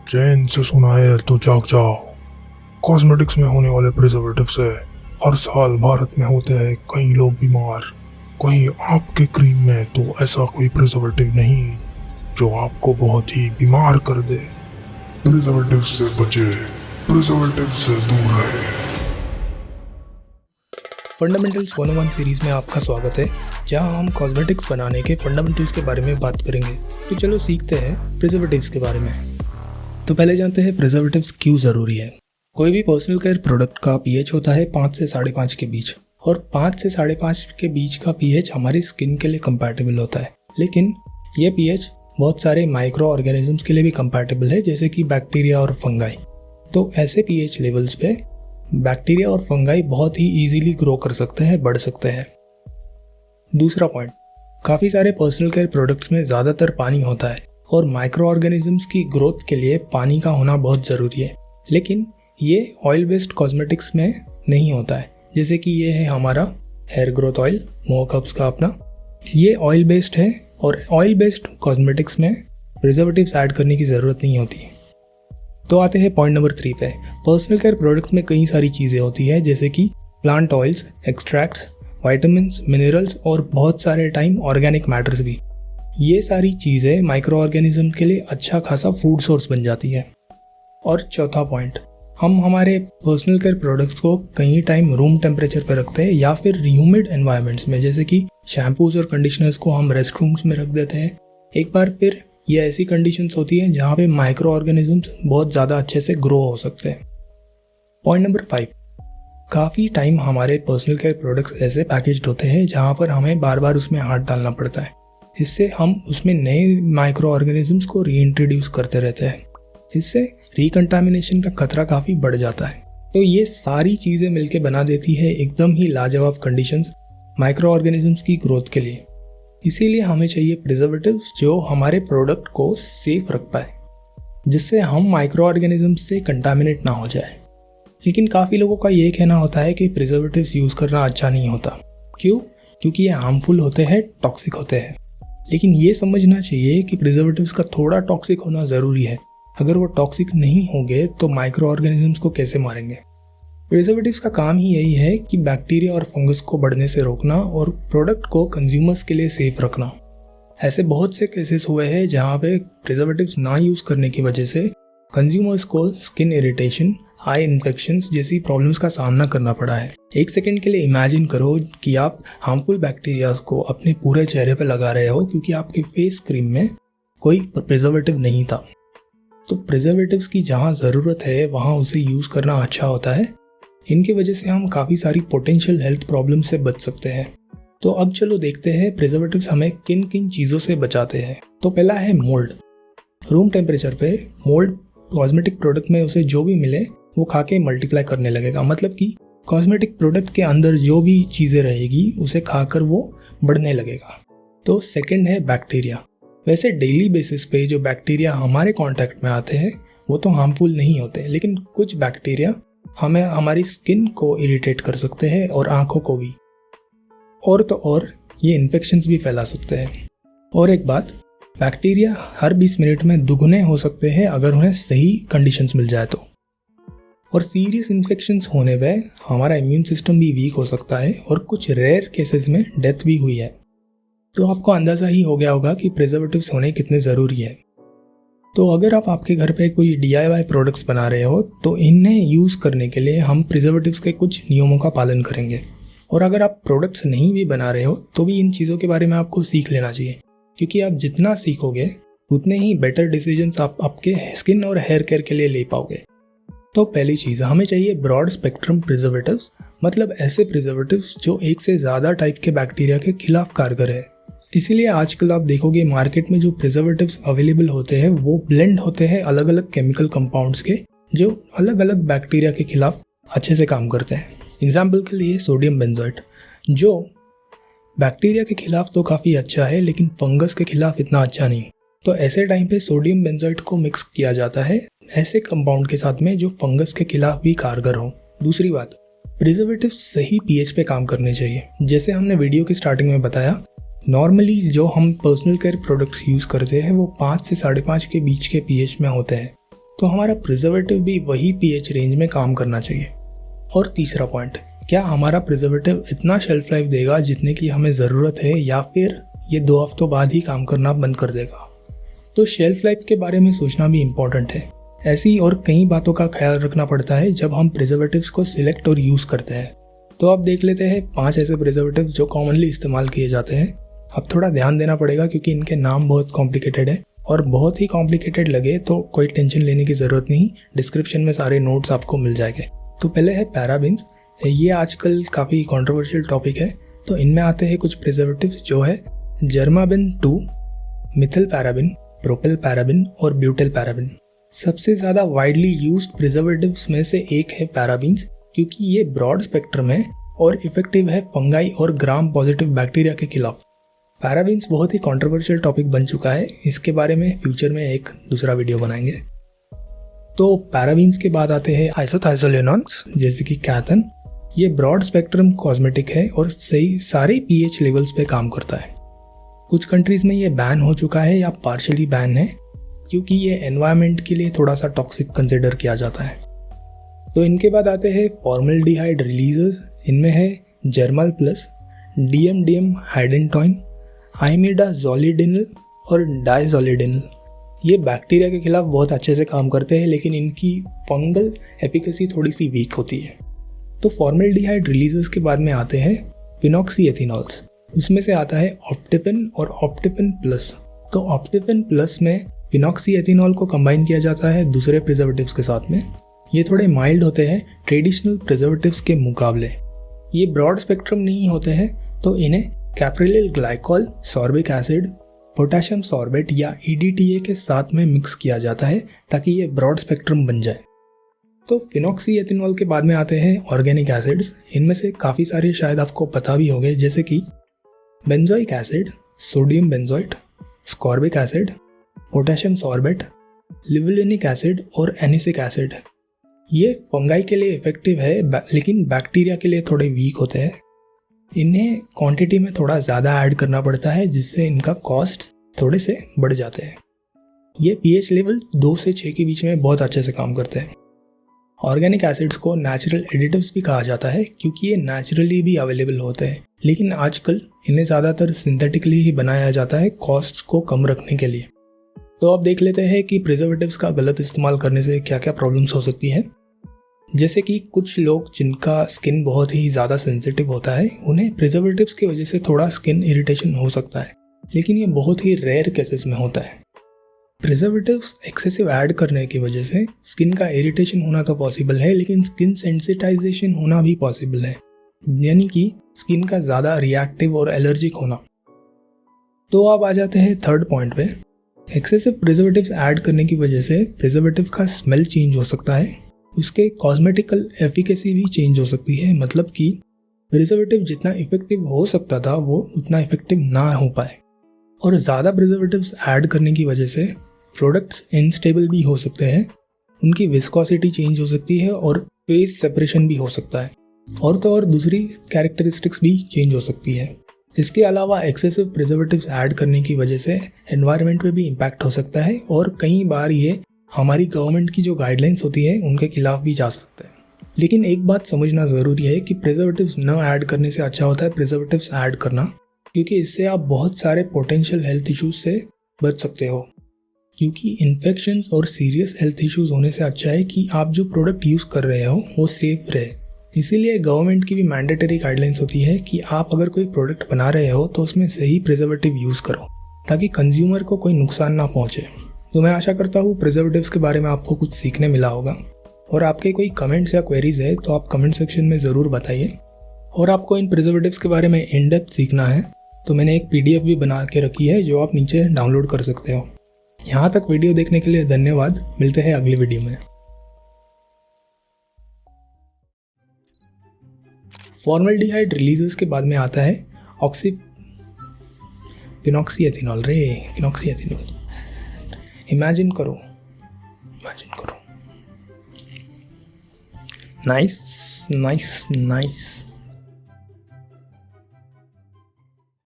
चैन से सुना है तो जाग जाओ। कॉस्मेटिक्स में होने वाले प्रिजर्वेटिव से हर साल भारत में होते हैं कई लोग बीमार। कहीं आपके क्रीम में तो ऐसा कोई प्रिजर्वेटिव नहीं जो आपको बहुत ही बीमार कर दे। प्रिजर्वेटिव से बचे, प्रिजर्वेटिव से दूर रहे। फंडामेंटल्स 101 सीरीज में आपका स्वागत है, जहां हम कॉस्मेटिक्स बनाने के फंडामेंटल्स के बारे में बात करेंगे। तो चलो सीखते हैं प्रिजर्वेटिव्स के बारे में। तो पहले जानते हैं प्रिजर्वेटिव्स क्यों ज़रूरी है। कोई भी पर्सनल केयर प्रोडक्ट का पीएच होता है 5 से 5.5 के बीच, और 5 से 5.5 के बीच का पीएच हमारी स्किन के लिए कंपैटिबल होता है। लेकिन ये पीएच बहुत सारे माइक्रो ऑर्गेनिजम्स के लिए भी कंपैटिबल है, जैसे कि बैक्टीरिया और फंगाई। तो ऐसे पीएच लेवल्स पे बैक्टीरिया और फंगाई बहुत ही इजीली ग्रो कर सकते हैं, बढ़ सकते हैं। दूसरा पॉइंट, काफ़ी सारे पर्सनल केयर प्रोडक्ट्स में ज़्यादातर पानी होता है और माइक्रो ऑर्गेनिजम्स की ग्रोथ के लिए पानी का होना बहुत ज़रूरी है। लेकिन ये ऑयल बेस्ड कॉस्मेटिक्स में नहीं होता है, जैसे कि ये है हमारा हेयर ग्रोथ ऑयल मोहकब्स का अपना। ये ऑयल बेस्ड है और ऑयल बेस्ड कॉस्मेटिक्स में प्रिजर्वेटिव्स ऐड करने की ज़रूरत नहीं होती। तो आते हैं पॉइंट नंबर 3 पे। पर्सनल केयर प्रोडक्ट्स में कई सारी चीज़ें होती है, जैसे कि plant oils, extracts, vitamins, minerals और बहुत सारे टाइम ऑर्गेनिक मैटर्स भी। ये सारी चीज़ें माइक्रो ऑर्गेनिज्म के लिए अच्छा खासा फूड सोर्स बन जाती है। और चौथा पॉइंट, हम हमारे पर्सनल केयर प्रोडक्ट्स को कई टाइम रूम टेम्परेचर पर रखते हैं या फिर ह्यूमिड एनवायरनमेंट्स में, जैसे कि शैम्पूज और कंडीशनर्स को हम रेस्ट रूम्स में रख देते हैं। एक बार फिर ये ऐसी कंडीशंस होती हैं जहाँ पे माइक्रो ऑर्गेनिजम्स बहुत ज़्यादा अच्छे से ग्रो हो सकते हैं। पॉइंट नंबर 5, काफ़ी टाइम हमारे पर्सनल केयर प्रोडक्ट्स ऐसे पैकेज्ड होते हैं जहाँ पर हमें बार बार उसमें हाथ डालना पड़ता है। इससे हम उसमें नए माइक्रो ऑर्गेनिजम्स को रीइंट्रोड्यूस करते रहते हैं। इससे रिकंटामिनेशन का खतरा काफ़ी बढ़ जाता है। तो ये सारी चीज़ें मिलकर बना देती है एकदम ही लाजवाब कंडीशंस माइक्रो ऑर्गेनिजम्स की ग्रोथ के लिए। इसीलिए हमें चाहिए प्रिजर्वेटिव्स जो हमारे प्रोडक्ट को सेफ रख पाए, जिससे हम माइक्रो ऑर्गेनिजम्स से कंटामिनेट ना हो जाए। लेकिन काफ़ी लोगों का ये कहना होता है कि प्रिजर्वेटिव्स यूज़ करना अच्छा नहीं होता। क्यों? क्योंकि ये हार्मफुल होते हैं, टॉक्सिक होते हैं। लेकिन ये समझना चाहिए कि प्रिजर्वेटिव्स का थोड़ा टॉक्सिक होना ज़रूरी है। अगर वो टॉक्सिक नहीं होंगे तो माइक्रो ऑर्गेनिजम्स को कैसे मारेंगे। प्रिजर्वेटिव्स का काम ही यही है कि बैक्टीरिया और फंगस को बढ़ने से रोकना और प्रोडक्ट को कंज्यूमर्स के लिए सेफ रखना। ऐसे बहुत से केसेस हुए हैं जहाँ पे प्रिजर्वेटिव्स ना यूज़ करने की वजह से कंज्यूमर्स को स्किन इरिटेशन, आई इन्फेक्शंस जैसी प्रॉब्लम्स का सामना करना पड़ा है। एक सेकंड के लिए इमेजिन करो कि आप हार्मफुल बैक्टीरियाज को अपने पूरे चेहरे पर लगा रहे हो क्योंकि आपके फेस क्रीम में कोई प्रिजर्वेटिव नहीं था। तो प्रिजर्वेटिव्स की जहाँ ज़रूरत है वहाँ उसे यूज़ करना अच्छा होता है। इनकी वजह से हम काफ़ी सारी पोटेंशियल हेल्थ प्रॉब्लम से बच सकते हैं। तो अब चलो देखते हैं प्रिजर्वेटिव्स हमें किन किन चीज़ों से बचाते हैं। तो पहला है मोल्ड। रूम टेम्परेचर पे मोल्ड कॉस्मेटिक प्रोडक्ट में उसे जो भी मिले वो खा के मल्टीप्लाई करने लगेगा, मतलब कि कॉस्मेटिक प्रोडक्ट के अंदर जो भी चीज़ें रहेगी उसे खाकर वो बढ़ने लगेगा। तो सेकंड है बैक्टीरिया। वैसे डेली बेसिस पे जो बैक्टीरिया हमारे कांटेक्ट में आते हैं वो तो हार्मफुल नहीं होते, लेकिन कुछ बैक्टीरिया हमें हमारी स्किन को इरिटेट कर सकते हैं और आँखों को भी। और तो और ये इन्फेक्शंस भी फैला सकते हैं। और एक बात, बैक्टीरिया हर 20 मिनट में दुगने हो सकते हैं अगर उन्हें सही कंडीशंस मिल जाए तो। और सीरियस इन्फेक्शंस होने में हमारा इम्यून सिस्टम भी वीक हो सकता है और कुछ रेयर केसेस में डेथ भी हुई है। तो आपको अंदाज़ा ही हो गया होगा कि प्रिजर्वेटिव्स होने कितने ज़रूरी है। तो अगर आप आपके घर पे कोई DIY प्रोडक्ट्स बना रहे हो तो इन्हें यूज़ करने के लिए हम प्रिजर्वेटिव्स के कुछ नियमों का पालन करेंगे। और अगर आप प्रोडक्ट्स नहीं भी बना रहे हो तो भी इन चीज़ों के बारे में आपको सीख लेना चाहिए, क्योंकि आप जितना सीखोगे उतने ही बेटर डिसीजंस आप आपके स्किन और हेयर केयर के लिए ले पाओगे। तो पहली चीज़, हमें चाहिए ब्रॉड स्पेक्ट्रम प्रिजर्वेटिव्स, मतलब ऐसे प्रिजर्वेटिव्स जो एक से ज़्यादा टाइप के बैक्टीरिया के खिलाफ कारगर है। इसीलिए आजकल आप देखोगे मार्केट में जो प्रिजर्वेटिव्स अवेलेबल होते हैं वो ब्लेंड होते हैं अलग अलग केमिकल कंपाउंड्स के, जो अलग अलग बैक्टीरिया के खिलाफ अच्छे से काम करते हैं। एग्जाम्पल के लिए सोडियम बेंजोएट, जो बैक्टीरिया के खिलाफ तो काफ़ी अच्छा है लेकिन फंगस के खिलाफ इतना अच्छा नहीं। तो ऐसे टाइम पे सोडियम बेंजोएट को मिक्स किया जाता है ऐसे कंपाउंड के साथ में जो फंगस के खिलाफ भी कारगर हो। दूसरी बात, प्रिजर्वेटिव सही पीएच पे काम करने चाहिए। जैसे हमने वीडियो की स्टार्टिंग में बताया, नॉर्मली जो हम पर्सनल केयर प्रोडक्ट्स यूज़ करते हैं वो 5 से 5.5 के बीच के पीएच में होते हैं। तो हमारा प्रिजर्वेटिव भी वही pH रेंज में काम करना चाहिए। और तीसरा पॉइंट, क्या हमारा प्रिजर्वेटिव इतना शेल्फ लाइफ देगा जितने की हमें ज़रूरत है, या फिर ये 2 हफ्तों बाद ही काम करना बंद कर देगा। तो शेल्फ लाइफ के बारे में सोचना भी इम्पॉर्टेंट है। ऐसी और कई बातों का ख्याल रखना पड़ता है जब हम प्रिजर्वेटिव्स को सिलेक्ट और यूज़ करते हैं। तो अब देख लेते हैं 5 ऐसे प्रिजर्वेटिव्स जो कॉमनली इस्तेमाल किए जाते हैं। अब थोड़ा ध्यान देना पड़ेगा क्योंकि इनके नाम बहुत कॉम्प्लिकेटेड है, और बहुत ही कॉम्प्लिकेटेड लगे तो कोई टेंशन लेने की ज़रूरत नहीं, डिस्क्रिप्शन में सारे नोट्स आपको मिल जाएंगे। तो पहले है पैराबीन्स। ये आजकल काफ़ी कंट्रोवर्शियल टॉपिक है। तो इनमें आते हैं कुछ प्रिजर्वेटिव्स जो है जर्माबिन 2, मिथिल पैराबिन, प्रोपिल पैराबिन और ब्यूटिल पैराबिन। सबसे ज़्यादा वाइडली यूज्ड प्रिजर्वेटिव्स में से एक है पैराबीन्स, क्योंकि ये ब्रॉड स्पेक्ट्रम है और इफेक्टिव है फंगाई और ग्राम पॉजिटिव बैक्टीरिया के खिलाफ। पैराबीन्स बहुत ही कंट्रोवर्शियल टॉपिक बन चुका है, इसके बारे में फ्यूचर में एक दूसरा वीडियो बनाएंगे। तो पैराबीन्स के बाद आते हैं आइसोथाइसोलिनॉन्स, जैसे कि कैथन। ये ब्रॉड स्पेक्ट्रम कॉस्मेटिक है और सही सारे pH लेवल्स पे काम करता है। कुछ कंट्रीज में ये बैन हो चुका है या पार्शियली बैन है, क्योंकि ये एनवायरनमेंट के लिए थोड़ा सा टॉक्सिक कंसिडर किया जाता है। तो इनके बाद आते हैं फॉर्मल्डिहाइड रिलीजर्स। इनमें है जर्मल प्लस, DMDM हाइडेंटॉइन, आइमिडाजोलिडिनल और डाइजोलिडिनल। ये बैक्टीरिया के खिलाफ बहुत अच्छे से काम करते हैं, लेकिन इनकी फंगल एफिकेसी थोड़ी सी वीक होती है। तो फॉर्मल्डिहाइड रिलीजर्स के बाद में आते हैं फिनॉक्सीएथिनॉल्स। उसमें से आता है ऑप्टिफिन और ऑप्टिफिन प्लस। तो ऑप्टिफिन प्लस में फिनॉक्सीएथिनॉल को कंबाइन किया जाता है दूसरे प्रिजर्वेटिव्स के साथ में। ये थोड़े माइल्ड होते हैं ट्रेडिशनल प्रिजर्वेटिव्स के मुकाबले। ये ब्रॉड स्पेक्ट्रम नहीं होते हैं, तो इन्हें caprylyl glycol, sorbic acid, potassium sorbate या EDTA के साथ में मिक्स किया जाता है ताकि ये ब्रॉड स्पेक्ट्रम बन जाए। तो फिनॉक्सीएथिनॉल के बाद में आते हैं ऑर्गेनिक एसिड्स। इनमें से काफ़ी सारे शायद आपको पता भी होंगे, जैसे कि benzoic acid, sodium benzoate, ascorbic acid, potassium sorbate, levulinic acid और एनिसिक एसिड। ये फंगाई के लिए इफेक्टिव है, लेकिन बैक्टीरिया के लिए थोड़े वीक होते हैं। इन्हें क्वांटिटी में थोड़ा ज़्यादा ऐड करना पड़ता है, जिससे इनका कॉस्ट थोड़े से बढ़ जाते हैं। ये pH लेवल 2 से 6 के बीच में बहुत अच्छे से काम करते हैं। ऑर्गेनिक एसिड्स को नेचुरल एडिटिव्स भी कहा जाता है, क्योंकि ये नेचुरली भी अवेलेबल होते हैं, लेकिन आजकल इन्हें ज़्यादातर सिंथेटिकली ही बनाया जाता है कॉस्ट्स को कम रखने के लिए। तो अब देख लेते हैं कि प्रिजर्वेटिव्स का गलत इस्तेमाल करने से क्या क्या प्रॉब्लम्स हो सकती हैं। जैसे कि कुछ लोग जिनका स्किन बहुत ही ज़्यादा सेंसिटिव होता है, उन्हें प्रिजर्वेटिव्स की वजह से थोड़ा स्किन इरिटेशन हो सकता है, लेकिन ये बहुत ही रेयर केसेस में होता है। प्रिजर्वेटिव्स एक्सेसिव ऐड करने की वजह से स्किन का इरिटेशन होना तो पॉसिबल है, लेकिन स्किन सेंसिटाइजेशन होना भी पॉसिबल है, यानी कि स्किन का ज़्यादा रिएक्टिव और एलर्जिक होना। तो अब आ जाते हैं थर्ड पॉइंट पे। एक्सेसिव प्रिजर्वेटिव्स ऐड करने की वजह से प्रिजर्वेटिव का स्मेल चेंज हो सकता है, उसके कॉस्मेटिकल एफिकेसी भी चेंज हो सकती है। मतलब कि प्रिजर्वेटिव जितना इफेक्टिव हो सकता था वो उतना इफेक्टिव ना हो पाए, और ज़्यादा प्रिजर्वेटिव्स ऐड करने की वजह से प्रोडक्ट्स इनस्टेबल भी हो सकते हैं, उनकी विस्कोसिटी चेंज हो सकती है और फेस सेपरेशन भी हो सकता है, और तो और दूसरी कैरेक्टरिस्टिक्स भी चेंज हो सकती है। इसके अलावा एक्सेसिव प्रिजर्वेटिव्स ऐड करने की वजह से एनवायरनमेंट पे भी इम्पैक्ट हो सकता है, और कई बार ये हमारी गवर्नमेंट की जो गाइडलाइंस होती है उनके खिलाफ भी जा सकता है। लेकिन एक बात समझना ज़रूरी है कि प्रिजर्वेटिव्स न ऐड करने से अच्छा होता है प्रिजर्वेटिव्स ऐड करना, क्योंकि इससे आप बहुत सारे पोटेंशियल हेल्थ इश्यूज से बच सकते हो। क्योंकि इन्फेक्शंस और सीरियस हेल्थ इश्यूज होने से अच्छा है कि आप जो प्रोडक्ट यूज़ कर रहे हो वो सेफ रहे। इसीलिए गवर्नमेंट की भी मैंडेटरी गाइडलाइंस होती है कि आप अगर कोई प्रोडक्ट बना रहे हो तो उसमें सही प्रिजर्वेटिव यूज़ करो, ताकि कंज्यूमर को कोई नुकसान ना पहुँचे। तो मैं आशा करता हूँ प्रिजर्वेटिव्स के बारे में आपको कुछ सीखने मिला होगा, और आपके कोई कमेंट्स या क्वेरीज है तो आप कमेंट सेक्शन में ज़रूर बताइए। और आपको इन प्रिजर्वेटिव्स के बारे में इन डेप्थ सीखना है तो मैंने एक PDF भी बना के रखी है जो आप नीचे डाउनलोड कर सकते हो। यहाँ तक वीडियो देखने के लिए धन्यवाद। मिलते हैं अगली वीडियो में। फॉर्मल्डिहाइड रिलीजर्स के बाद में आता है फिनॉक्सीएथिनॉल। फिनॉक्सीएथिनॉल इमेजिन करो। Nice nice nice.